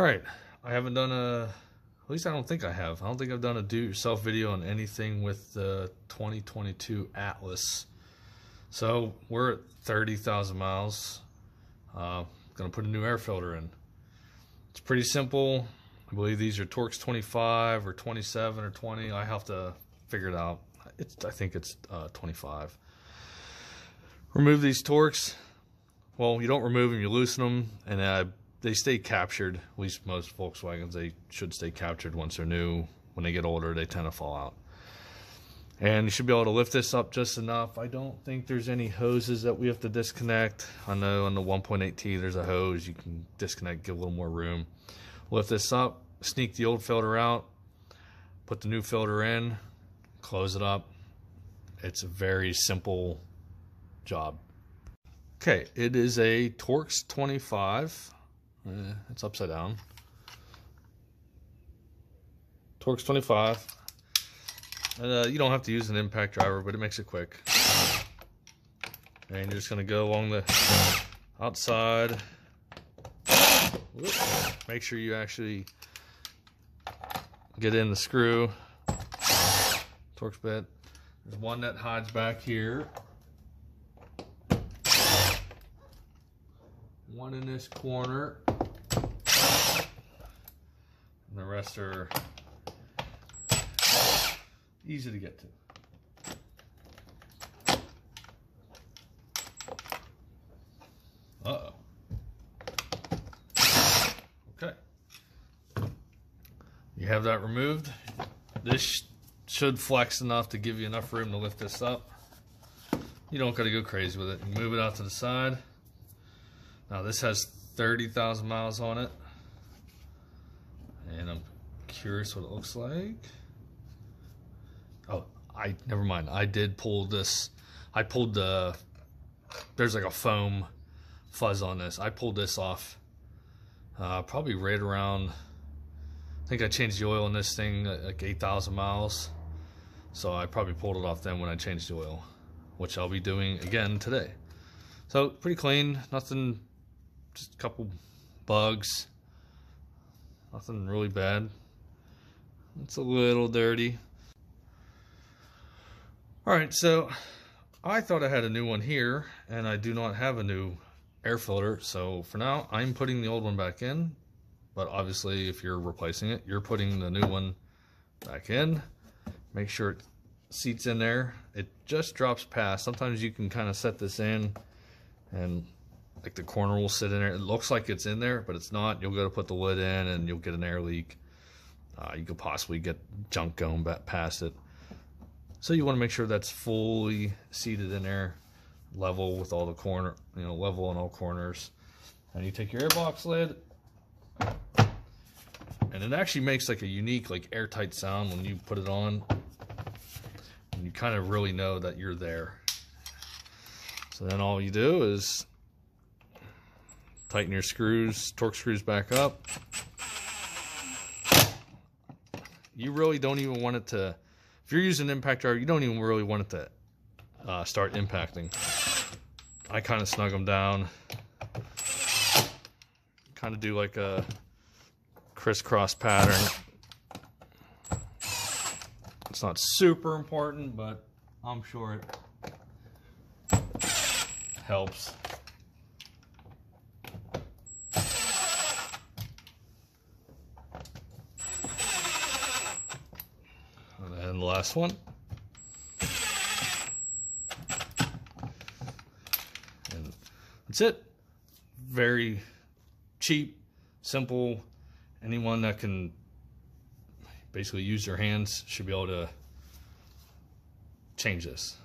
All right, I haven't done at least I don't think I have. I don't think I've done a do-it-yourself video on anything with the 2022 Atlas. So we're at 30,000 miles. Gonna put a new air filter in. It's pretty simple. I believe these are Torx 25 or 27 or 20. I have to figure it out. I think it's 25. Remove these Torx. Well, you don't remove them, you loosen them, and they stay captured. At least most Volkswagens, they should stay captured once they're new. When they get older, they tend to fall out. And you should be able to lift this up just enough. I don't think there's any hoses that we have to disconnect. I know on the 1.8T there's a hose you can disconnect, give a little more room. Lift this up, sneak the old filter out, put the new filter in, close it up. It's a very simple job. Okay, it is a Torx 25. It's upside down. Torx 25. And you don't have to use an impact driver, but it makes it quick. And you're just going to go along the outside. Whoops. Make sure you actually get in the screw. Torx bit. There's one that hides back here. One in this corner. And the rest are easy to get to. Uh-oh. Okay. You have that removed. This should flex enough to give you enough room to lift this up. You don't got to go crazy with it. You move it out to the side. Now this has 30,000 miles on it. And I'm curious what it looks like. Oh, never mind. I did pull this. I pulled there's like a foam fuzz on this. I pulled this off probably right around, I think I changed the oil in this thing like 8,000 miles. So I probably pulled it off then when I changed the oil, which I'll be doing again today. So pretty clean, nothing, just a couple bugs, nothing really bad. It's a little dirty. All right, so I thought I had a new one here, and I do not have a new air filter. So for now, I'm putting the old one back in. But obviously, if you're replacing it, you're putting the new one back in. Make sure it seats in there. It just drops past. Sometimes you can kind of set this in, and like the corner will sit in there. It looks like it's in there, but it's not. You'll go to put the lid in, and you'll get an air leak. You could possibly get junk going back past it. So you want to make sure that's fully seated in there, level with all the corner, level on all corners. And you take your airbox lid, and it actually makes like a unique, like airtight sound when you put it on. And you kind of really know that you're there. So then all you do is tighten your screws, Torx screws back up. You really don't even want it to, if you're using an impact driver, you don't even really want it to start impacting. I kind of snug them down. Kind of do like a crisscross pattern. It's not super important, but I'm sure it helps. And the last one. And that's it. Very cheap, simple. Anyone that can basically use their hands should be able to change this.